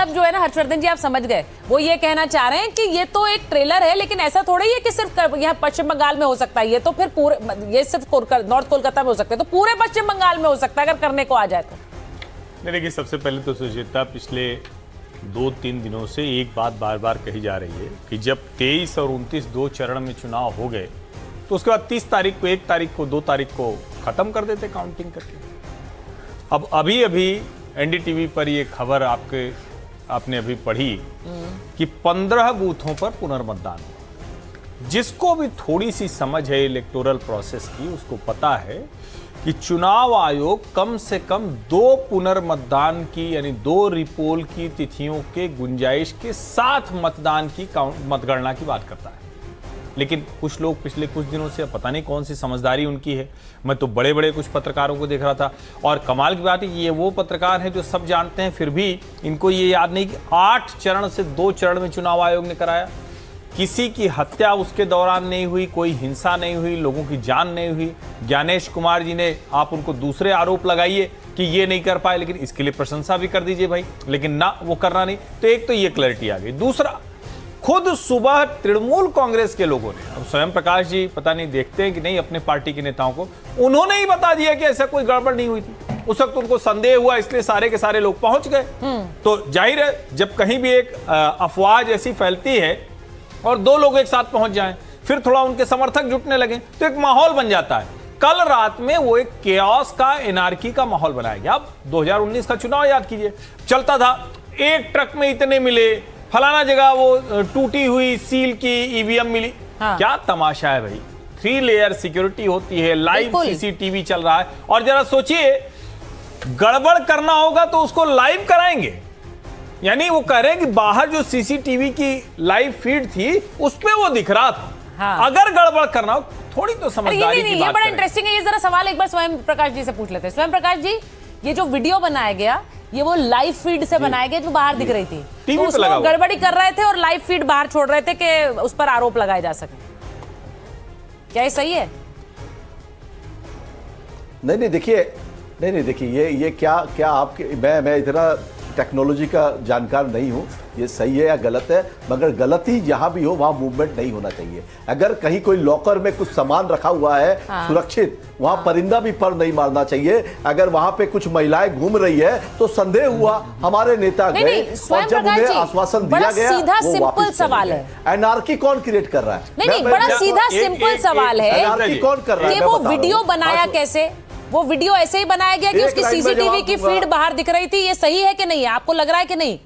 अब जो है ना हर्षवर्धन जी, आप समझ गए, वो ये कहना चाह रहे हैं कि ये तो एक ट्रेलर है, लेकिन ऐसा थोड़ा ही है कि सिर्फ यहाँ पश्चिम बंगाल में हो सकता है, ये तो फिर पूरे, ये सिर्फ नॉर्थ कोलकाता में हो सकता है, तो पूरे पश्चिम बंगाल में हो सकता है अगर करने को आ जाए तो। नहीं, देखिए सबसे पहले तो सुचिता, पिछले 2-3 दिनों से एक बात बार बार कही जा रही है कि जब 23 और 29 दो चरण में चुनाव हो गए तो उसके बाद 30 तारीख को, 1 तारीख को, 2 तारीख को खत्म कर देते काउंटिंग करके। अब अभी एनडीटीवी पर ये खबर आपने अभी पढ़ी कि 15 बूथों पर पुनर्मतदान हुआ। जिसको भी थोड़ी सी समझ है इलेक्टोरल प्रोसेस की, उसको पता है कि चुनाव आयोग कम से कम 2 पुनर्मतदान की, यानी 2 रिपोल की तिथियों के गुंजाइश के साथ मतदान की मतगणना की बात करता है। लेकिन कुछ लोग पिछले कुछ दिनों से, पता नहीं कौन सी समझदारी उनकी है, मैं तो बड़े बड़े कुछ पत्रकारों को देख रहा था, और कमाल की बात है कि ये वो पत्रकार हैं जो सब जानते हैं, फिर भी इनको ये याद नहीं कि 8 चरण से 2 चरण में चुनाव आयोग ने कराया। किसी की हत्या उसके दौरान नहीं हुई, कोई हिंसा नहीं हुई, लोगों की जान नहीं हुई। ज्ञानेश कुमार जी ने, आप उनको दूसरे आरोप लगाइए कि ये नहीं कर पाए, लेकिन इसके लिए प्रशंसा भी कर दीजिए भाई, लेकिन ना, वो करना नहीं। तो एक तो ये क्लैरिटी आ गई। दूसरा, खुद सुबह तृणमूल कांग्रेस के लोगों ने, अब स्वयं प्रकाश जी पता नहीं देखते हैं कि नहीं अपने पार्टी के नेताओं को, उन्होंने ही बता दिया कि ऐसा कोई गड़बड़ नहीं हुई थी। उस वक्त उनको संदेह हुआ, इसलिए सारे के सारे लोग पहुंच गए। तो जाहिर है, जब कहीं भी एक अफवाह जैसी फैलती है और 2 लोग एक साथ पहुंच जाएं, फिर थोड़ा उनके समर्थक जुटने लगे, तो एक माहौल बन जाता है। कल रात में वो एक केओस का, एनार्की का माहौल बनाया गया। अब 2019 का चुनाव याद कीजिए, चलता था, एक ट्रक में इतने मिले, फलाना जगह वो टूटी हुई सील की ईवीएम मिली। हाँ। क्या तमाशा है भाई, 3 लेयर सिक्योरिटी होती है, लाइव सीसीटीवी चल रहा है, और जरा सोचिए, गड़बड़ करना होगा तो उसको लाइव कराएंगे। यानी वो कह रहे हैं कि बाहर जो सीसीटीवी की लाइव फीड थी उस पे वो दिख रहा था। हाँ। अगर गड़बड़ करना हो, थोड़ी तो समझदारी की बात ये बड़ा इंटरेस्टिंग है। ये जरा सवाल एक बार स्वयं प्रकाश जी से पूछ लेते हैं। स्वयं प्रकाश जी, ये जो वीडियो बनाया गया, ये वो लाइव फीड से बनाया गया जो बाहर दिख रही थी, तो उसमें गड़बड़ी कर रहे थे और लाइव फीड बाहर छोड़ रहे थे कि उस पर आरोप लगाए जा सके। क्या ये सही है? नहीं देखिए, ये क्या आपके, मैं इतना टेक्नोलॉजी का जानकार नहीं हूं, ये सही है या गलत है, मगर गलती जहां भी हो वहां मूवमेंट नहीं होना चाहिए। अगर कहीं कोई लॉकर में कुछ सामान रखा हुआ है सुरक्षित, वहां परिंदा भी पर नहीं मारना चाहिए। अगर वहां पे कुछ महिलाएं घूम रही है तो संदेह हुआ, हमारे नेता गए और जब उन्हें आश्वासन दिया गया, सीधा सिंपल सवाल है, एनार्की कौन क्रिएट कर रहा है? नहीं, बड़ा सीधा सिंपल सवाल है, एनार्की कौन कर रहा है? वो वीडियो बनाया कैसे? वो वीडियो ऐसे ही बनाया गया कि उसकी सीसीटीवी की फीड बाहर दिख रही थी, ये सही है कि नहीं है? आपको लग रहा है कि नहीं?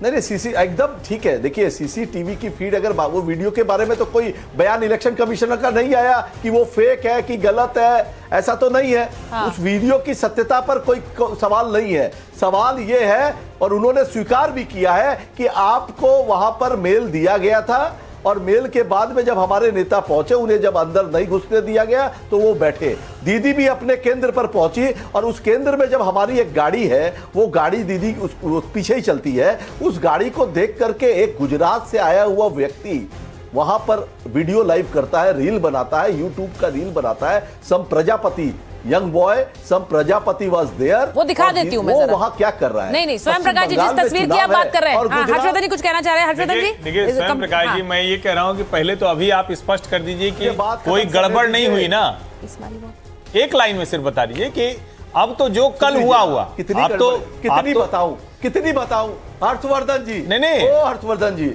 नहीं, सीसी एकदम ठीक है। देखिए, सीसीटीवी की फीड, अगर वो वीडियो के बारे में तो कोई बयान इलेक्शन कमिश्नर का नहीं आया कि वो फेक है कि गलत है, ऐसा तो नहीं है। हाँ। उस वीडियो की सत्यता पर कोई सवाल नहीं है। सवाल ये है, और उन्होंने स्वीकार भी किया है कि आपको वहां पर मेल दिया गया था, और मेल के बाद में जब हमारे नेता पहुंचे, उन्हें जब अंदर नहीं घुसने दिया गया तो वो बैठे। दीदी भी अपने केंद्र पर पहुंची, और उस केंद्र में जब हमारी एक गाड़ी है, वो गाड़ी दीदी उस पीछे ही चलती है, उस गाड़ी को देख करके एक गुजरात से आया हुआ व्यक्ति वहां पर वीडियो लाइव करता है, रील बनाता है, यूट्यूब का रील बनाता है। Sam Prajapati, young boy, Sam Prajapati was there. वो दिखा देती हूं मैं जरा। वो वहां क्या कर रहा है? नहीं, स्वयं प्रकाश जी, जिस तस्वीर की आप बात कर रहे हैं, हर्षवर्धन जी कुछ कहना चाह रहे हैं। हर्षवर्धन जी, देखिए स्वयं प्रकाश जी, मैं ये कह रहा हूं कि पहले तो अभी आप स्पष्ट कर दीजिए कि कोई गड़बड़ नहीं हुई ना। एक लाइन में सिर्फ बता दीजिए कि अब तो जो कल हुआ, कितनी बताऊं हर्षवर्धन जी? नहीं, ओ हर्षवर्धन जी,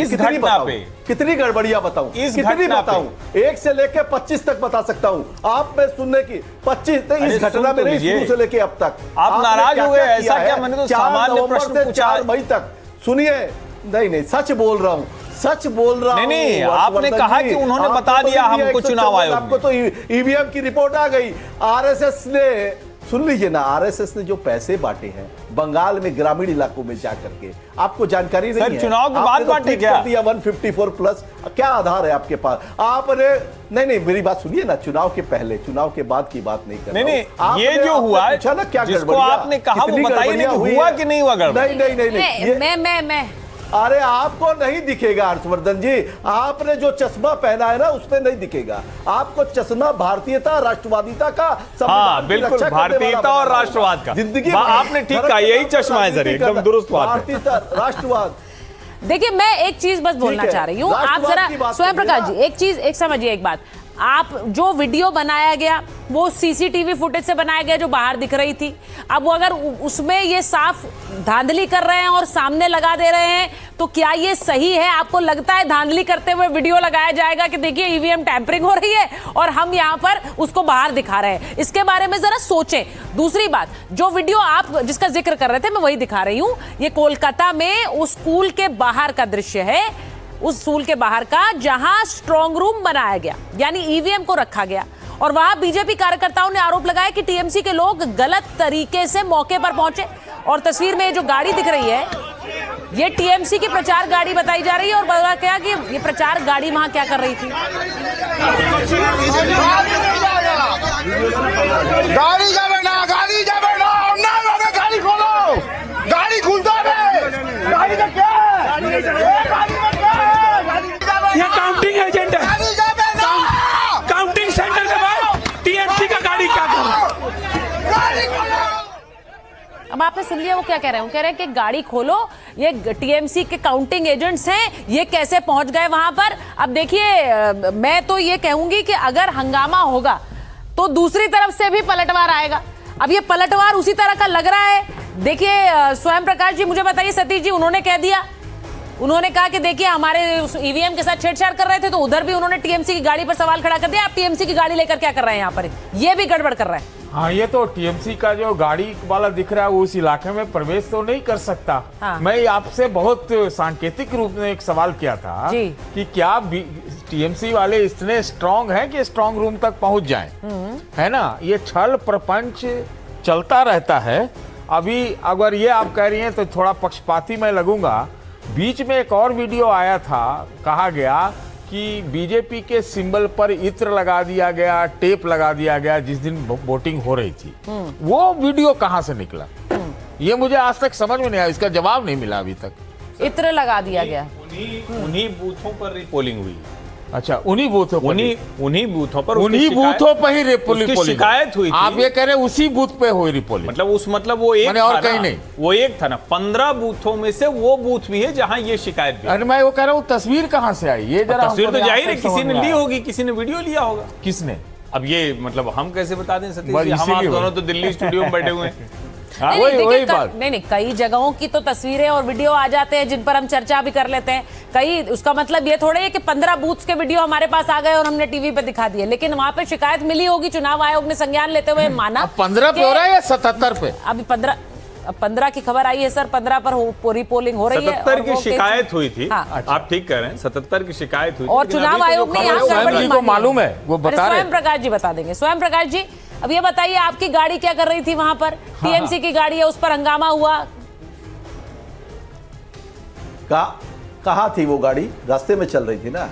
इस घटना पे कितनी गड़बड़ियां बताऊं? कितनी बताऊं? 1 से लेके 25 तक बता सकता हूं। आप में सुनने की 25, इस घटना में नहीं, शुरू से लेके अब तक आप नाराज हो गए, ऐसा क्या? मैंने तो सामान्य प्रश्न पूछा। 4 मई तक सुनिए। नहीं, सच बोल रहा हूं, सच बोल रहा हूं। नहीं, आपने कहा कि उन्होंने बता दिया हमको चुनाव आयोग। आपको तो ईवीएम की रिपोर्ट आ गई। आरएसएस ने, सुन लीजिए ना, आरएसएस ने जो पैसे बांटे हैं बंगाल में ग्रामीण इलाकों में जाकर के, आपको जानकारी नहीं है? चुनाव के बाद बांटे क्या? 154 प्लस, क्या आधार है आपके पास? आपने नहीं, मेरी बात सुनिए ना, चुनाव के पहले, चुनाव के बाद की बात नहीं कर रहा। नहीं, ये जो हुआ है, जिसको आपने कहा वो बताइए कि हुआ कि नहीं हुआ गड़बड़? नहीं, मैं अरे आपको नहीं दिखेगा हर्षवर्धन जी, आपने जो चश्मा पहना है ना उसमें नहीं दिखेगा आपको। चश्मा भारतीयता, राष्ट्रवादिता का, हाँ बिल्कुल, भारतीयता और राष्ट्रवाद का जिंदगी आपने ठीक कहा, यही चश्मा है सर, एकदम दुरुस्त बात है। भारतीयता, राष्ट्रवाद। देखिए मैं एक चीज बस बोलना चाह रही हूँ, आप जरा स्वयं प्रकाश जी एक समझिए एक बात। आप जो वीडियो बनाया गया वो सीसीटीवी फुटेज से बनाया गया जो बाहर दिख रही थी। अब वो अगर उसमें ये साफ धांधली कर रहे हैं और सामने लगा दे रहे हैं तो क्या ये सही है? आपको लगता है धांधली करते हुए वीडियो लगाया जाएगा कि देखिए ईवीएम टैंपरिंग हो रही है और हम यहाँ पर उसको बाहर दिखा रहे हैं? इसके बारे में जरा सोचें। दूसरी बात, जो वीडियो आप जिसका जिक्र कर रहे थे मैं वही दिखा रही हूँ। ये कोलकाता में उस स्कूल के बाहर का दृश्य है, उस स्कूल के बाहर का जहां स्ट्रांग रूम बनाया गया यानी ईवीएम को रखा गया। और वहां बीजेपी कार्यकर्ताओं ने आरोप लगाया कि टीएमसी के लोग गलत तरीके से मौके पर पहुंचे। और तस्वीर में ये जो गाड़ी दिख रही है ये टीएमसी की प्रचार गाड़ी बताई जा रही है। और बताया क्या कि ये प्रचार गाड़ी वहां क्या कर रही थी? गाड़ी जावे ना, गाड़ी जावे ना, ना गाड़ी खोलो, गाड़ी खुलता है, गाड़ी का क्या है? ये काउंटिंग एजेंट है, गाड़ी जावे ना, काउंटिंग सेंटर के बाद टीएमसी का गाड़ी क्या कर रहा है? गाड़ी खोलो। अब आपने सुन लिया वो क्या कह रहे हैं? वो कह रहे हैं कि गाड़ी खोलो, ये टीएमसी के काउंटिंग एजेंट्स हैं, ये कैसे पहुंच गए वहां पर? अब देखिए मैं तो ये कहूंगी कि अगर हंगामा होगा तो दूसरी तरफ से भी पलटवार आएगा। अब ये पलटवार उसी तरह का लग रहा है। देखिए स्वयं प्रकाश जी मुझे बताइए, सतीश जी उन्होंने कह दिया, उन्होंने कहा कि देखिए हमारे ईवीएम के साथ छेड़छाड़ कर रहे थे तो उधर भी उन्होंने टीएमसी की गाड़ी पर सवाल खड़ा कर दिया। आप टीएमसी की गाड़ी लेकर क्या कर रहे हैं यहाँ पर? ये भी गड़बड़ कर रहा है। हाँ, ये तो टीएमसी का जो गाड़ी वाला दिख रहा है वो उस इलाके में प्रवेश तो नहीं कर सकता। हाँ। मैं आपसे बहुत सांकेतिक रूप में एक सवाल किया था जी। कि क्या टीएमसी वाले इतने स्ट्रांग हैं कि स्ट्रांग रूम तक पहुंच जाएं, है ना? ये छल प्रपंच चलता रहता है। अभी अगर ये आप कह रही हैं तो थोड़ा पक्षपाती मैं लगूंगा। बीच में एक और वीडियो आया था, कहा गया कि बीजेपी के सिंबल पर इत्र लगा दिया गया, टेप लगा दिया गया जिस दिन वोटिंग हो रही थी। वो वीडियो कहां से निकला ये मुझे आज तक समझ में नहीं आया, इसका जवाब नहीं मिला अभी तक। इत्र लगा दिया गया, उन्हीं बूथों पर रिपोलिंग हुई। अच्छा, उन्हीं बूथों पर उन्हीं बूथों पर ही रिपोलिंग शिकायत हुई थी। आप ये कह रहे हैं उसी बूथ पे हुई रिपोलिंग? मतलब वो एक और कहीं नहीं, वो एक था ना। 15 बूथों में से वो बूथ भी है जहां ये शिकायत भी। अरे मैं वो कह रहा हूँ तस्वीर कहां से आई? ये जरा तस्वीर तो जाहिर है किसी ने ली होगी, किसी ने वीडियो लिया होगा। किसने? अब ये मतलब हम कैसे बता दें सतीश जी? हम आप दोनों तो दिल्ली स्टूडियो में बैठे हुए हैं। वही बात। नहीं, कई जगहों की तो तस्वीरें और वीडियो आ जाते हैं जिन पर हम चर्चा भी कर लेते हैं। कई, उसका मतलब ये थोड़ा है कि 15 बूथ्स के वीडियो हमारे पास आ गए और हमने टीवी पे दिखा दिए, लेकिन वहां पे शिकायत मिली होगी, चुनाव आयोग ने संज्ञान लेते हुए माना। 15 पे हो रहा है या 77 पे? अभी 15 की खबर आई है सर, 15 पर रिपोलिंग हो रही है। 77 की शिकायत हुई थी। हाँ। आप ठीक कह रहे हैं, 77 की शिकायत हुई और थी। चुनाव आयोग ने यहाँ गड़बड़ी को मालूम है, वो बता रहे हैं। स्वयं प्रकाश जी बता देंगे। स्वयं प्रकाश जी अब ये बताइए, आपकी गाड़ी क्या कर रही थी वहां पर? टीएमसी की गाड़ी है, उस पर हंगामा हुआ। कहाँ थी वो गाड़ी? रास्ते में चल रही थी ना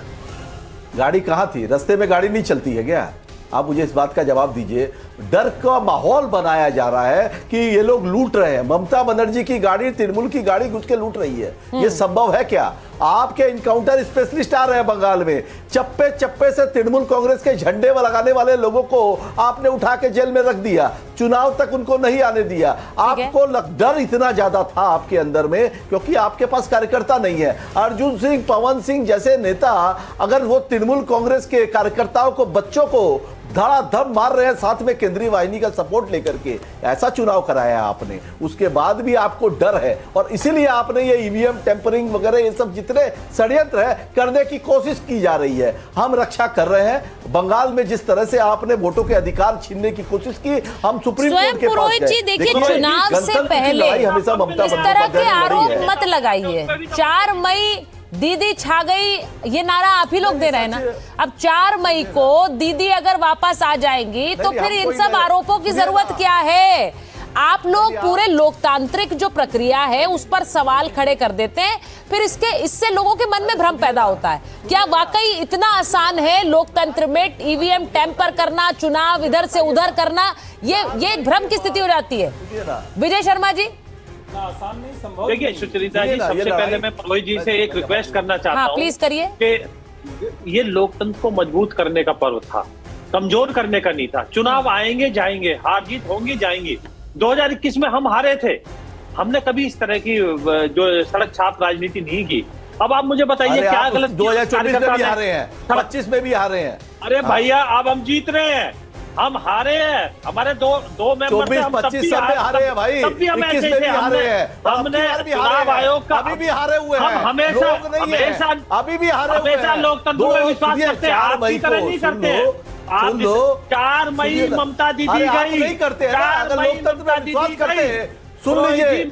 गाड़ी। कहाँ थी? रास्ते में गाड़ी नहीं चलती है क्या? आप मुझे इस बात का जवाब दीजिए। डर का माहौल बनाया जा रहा है कि ये लोग लूट रहे हैं। ममता बनर्जी की गाड़ी, तृणमूल की गाड़ी घुस के लूट रही है। ये संभव है क्या? आपके इनकाउंटर स्पेशलिस्ट आ रहे हैं बंगाल में, चप्पे चप्पे से तृणमूल कांग्रेस के झंडे लगाने वाले लोगों को आपने उठा के जेल में रख दिया, चुनाव तक उनको नहीं आने दिया। आपको डर इतना ज्यादा था आपके अंदर में क्योंकि आपके पास कार्यकर्ता नहीं है। अर्जुन सिंह, पवन सिंह जैसे नेता अगर वो तृणमूल कांग्रेस के कार्यकर्ताओं को, बच्चों को धड़ाधड़ मार रहे हैं साथ में केंद्रीय वाहिनी का सपोर्ट लेकर के, ऐसा चुनाव कराया आपने, उसके बाद भी आपको डर है और इसीलिए आपने ये ईवीएम टैंपरिंग वगैरह ये सब जितने षड्यंत्र है करने की कोशिश की जा रही है। हम रक्षा कर रहे हैं। बंगाल में जिस तरह से आपने वोटों के अधिकार छीनने की कोशिश की, हम सुप्रीम कोर्ट के पास गए। जी देखिए, चुनाव से पहले इस तरह के आरोप मत लगाइए। 4 मई दीदी छा गई, ये नारा आप ही लोग दे रहे हैं ना। अब 4 मई को दीदी अगर वापस आ जाएंगी तो फिर इन सब आरोपों की जरूरत क्या है? आप लोग पूरे लोकतांत्रिक जो प्रक्रिया है उस पर सवाल खड़े कर देते हैं, फिर इससे लोगों के मन में भ्रम पैदा होता है। क्या वाकई इतना आसान है लोकतंत्र में ईवीएम टैंपर करना, चुनाव इधर से उधर करना? ये भ्रम की स्थिति हो जाती है। विजय शर्मा जी, आसान नहीं, संभव देखिए नहीं। सुचरिता ये जी, ना, ये सबसे लड़ाई- पहले मैं प्रोहित जी से एक रिक्वेस्ट करना चाहता हाँ हूँ प्लीज करिए। कि ये लोकतंत्र को मजबूत करने का पर्व था, कमजोर करने का नहीं था। चुनाव आएंगे जाएंगे, हार जीत होंगी जाएंगी। 2021 में हम हारे थे, हमने कभी इस तरह की जो सड़क छाप राजनीति नहीं की। अब आप मुझे बताइए अरे क्या आप गलत 2024 में भी कार्यकर्ता हारे हैं, 25 में भी हारे हैं। अरे भैया अब हम जीत रहे हैं, हम हारे हैं। हमारे दो मेंबर 24-25 सब में हारे हैं भाई, तब भी हम 21 ऐसे में भी थे। हारे हैं, हमने अब की बार भी हारे चुनाव हैं, आयोग का अभी भी हारे हुए हैं, हम हमेशा लोग नहीं हैं, अभी भी हारे हुए हमेशा हैं। लोकतंत्र में विश्वास करते हैं, आपकी तरह नहीं करते हैं। आप सुन लो, 4 मई सुनिए ना। ममता दीदी अरे आप गई, नहीं करते हैं ना, 4 अगर मई लोकतंत्र ममता में विश्वास दीदी करते गई। हैं, सुन तो लीजिए, जी,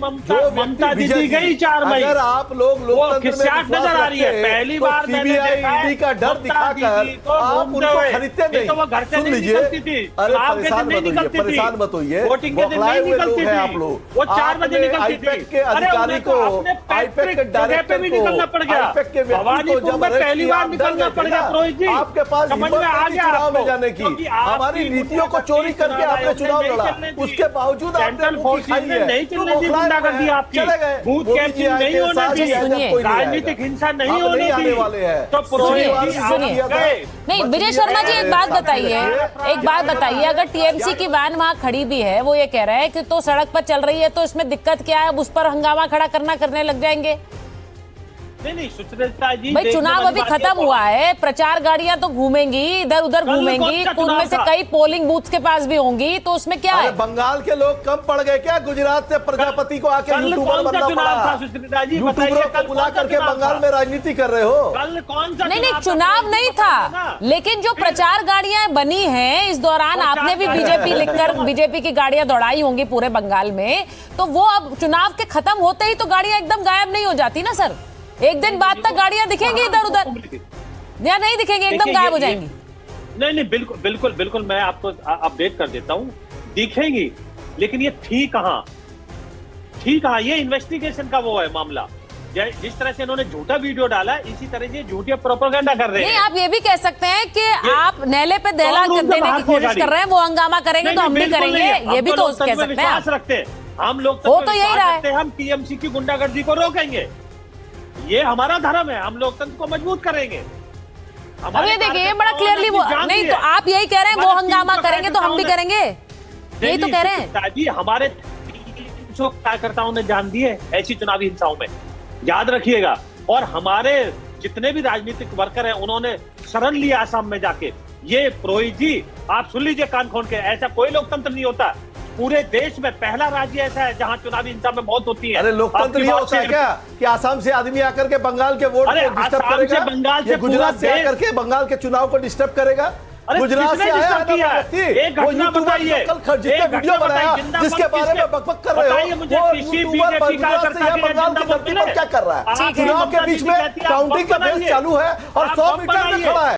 ममता विजय दीदी जी, गई 4 मई। अगर आप लोग वो लोकतंत्र में खिसियात विश्वास नजर आ रही है। रखते हैं, पहली तो बार मैंने CBI देखा है, ईडी का डर ममता दिखाकर दीदी को आप घूमते उनको हुए। खरीदते नहीं नहीं। तो वो घर से सुन नहीं लीजिए, निकलती थी, अरे चुनाव के दिन परेशान नहीं मत होइए, निकलती थी, परेशान मत होइए, वोटिंग के दिन नहीं बौखलाए हुए लोग निकलती हैं थी, आप लोग। वो 4 बजे आपने निकलती आईपैक थी। के अधिकारी को, आईपैक के डायरेक्टर भी को, निकलना पड़ गया। आईपैक के व्यक्ति को भवानीपुर जब में अरेस्ट पहली किया, बार आप डर निकलना गए पड़ थे गया। ना। प्रोहित जी आपके पास समझ हिम्मत में आ नहीं गया चुनाव में आपको, जाने की, क्योंकि हमारी आपकी नीतियों को चोरी करके आपने चुनाव लड़ा, उसके बावजूद आपने सेंट्रल मुंह की फोर्सेस खाई ने है, नहीं तो चलने दी बौखलाए गुंडागर्दी हुए हैं। आपकी। चले गए, बूथ मोदी कैंपिंग जी आए नहीं थे, होना साथ ही चाहिए, आए, जब कोई नहीं राजनीतिक आएगा। हिंसा नहीं अब होनी नहीं आने चाहिए। वाले हैं। तो प्रोहित सुनिए, जी आप सुनिए। गए। नहीं विजय शर्मा जी एक बात बताइए, एक बात बताइए, अगर टीएमसी की वैन वहां खड़ी भी है, वो ये कह रहे हैं कि तो सड़क पर चल रही है तो इसमें दिक्कत क्या है, अब उस पर हंगामा खड़ा करने लग जाएंगे। नहीं सुचरिता जी, भाई देखने चुनाव वाली अभी बात ये खत्म तो- हुआ है, प्रचार गाड़ियां तो घूमेंगी, इधर उधर कल घूमेंगी, कौन सा उनमें चुनाव से था? कई पोलिंग बूथ्स के पास भी होंगी, तो उसमें क्या अरे है? बंगाल के लोग कम पड़ गए क्या? गुजरात से प्रजापति को आके कल यूट्यूबर कौन सा बनना चुनाव था पड़ा, सुचरिता जी? यूट्यूबरों बताइए, को कल बुला कौन सा करके चुनाव बंगाल था? में राजनीति कर रहे हो। कल कौन सा नहीं चुनाव चुनाव नहीं बताइए था, ना। लेकिन जो प्रचार गाड़ियां बनी हैं इस दौरान प्रचार आपने भी गाड़ियां- बीजेपी लिखकर बीजेपी की गाड़ियां दौड़ाई होंगी पूरे बंगाल में, तो वो अब चुनाव के खत्म होते ही तो गाड़ियां एकदम गायब नहीं हो जाती ना सर, एक दिन बाद तक गाड़ियां दिखेंगी इधर उधर या नहीं दिखेंगी, एकदम देखिए, गायब हो ये- जाएंगी। नहीं बिल्कुल बिल्कुल बिल्कुल, मैं आपको अपडेट कर देता हूँ, दिखेंगी, लेकिन ये थी कहाँ, ये इन्वेस्टिगेशन का वो है मामला। जिस तरह से इन्होंने झूठा वीडियो डाला, इसी तरह से झूठे प्रोपेगेंडा कर रहे नहीं हैं। आप ये भी कह सकते हैं कि आप नेले पे दहला कौन रूम से देने बाहर की कोशिश पहुंचा कर रहे हैं, वो हंगामा करेंगे तो हम भी बिल्कुल करेंगे, नहीं है। ये हम भी तो लोकतंत्र कह में सकते हैं आप। विश्वास रखते हैं, हम लोग हो तो यही रहा है। हम टीएमसी की गुंडागर्दी को रोकेंगे, ये हमारा धर्म है, हम लोकतंत्र को मजबूत करेंगे। अब ये देखिए ये बड़ा क्लियरली वो नहीं, तो आप यही कह रहे हैं वो हंगामा करेंगे तो हम भी करेंगे, यही तो कह रहे हैं। जी हमारे 300 कार्यकर्ताओं ने जान दिए ऐसी चुनावी हिंसाओं में, याद रखिएगा। और हमारे जितने भी राजनीतिक वर्कर हैं उन्होंने शरण लिया आसाम में जाके। ये प्रोहित जी आप सुन लीजिए कान खोल के, ऐसा कोई लोकतंत्र नहीं होता पूरे देश में, पहला राज्य ऐसा है जहां चुनावी हिंसा में मौत होती है। अरे लोकतंत्र ये होता है क्या कि आसाम से आदमी आकर के बंगाल के वोट अरे को डिस्टर्ब आसाम करेगा? से बंगाल से ये गुजरात पूरा से देश- आकर के बंगाल के चुनाव को डिस्टर्ब करेगा? अरे गुजरात किसने से आया डिस्टर्ब है ना किया? व्यक्ति, एक वो घटना यूट्यूबर बताइए, जो कल जिसने एक वीडियो घटना बनाया, बताइए, जिंदाबाद जिसके बारे में किसके? बकबक कर रहे बताइए हो, मुझे, वो किसी यूट्यूबर BJP गुजरात से कार्यकर्ता या के बंगाल की जिंदाबाद धरती पर मिले। क्या कर रहा है? आप चुनाव के ममता बीच दीदी में कहती है, आप काउंटिंग का बम बेस बनाइए। चालू है और आप 100 बम मीटर में बनाइए। खड़ा है।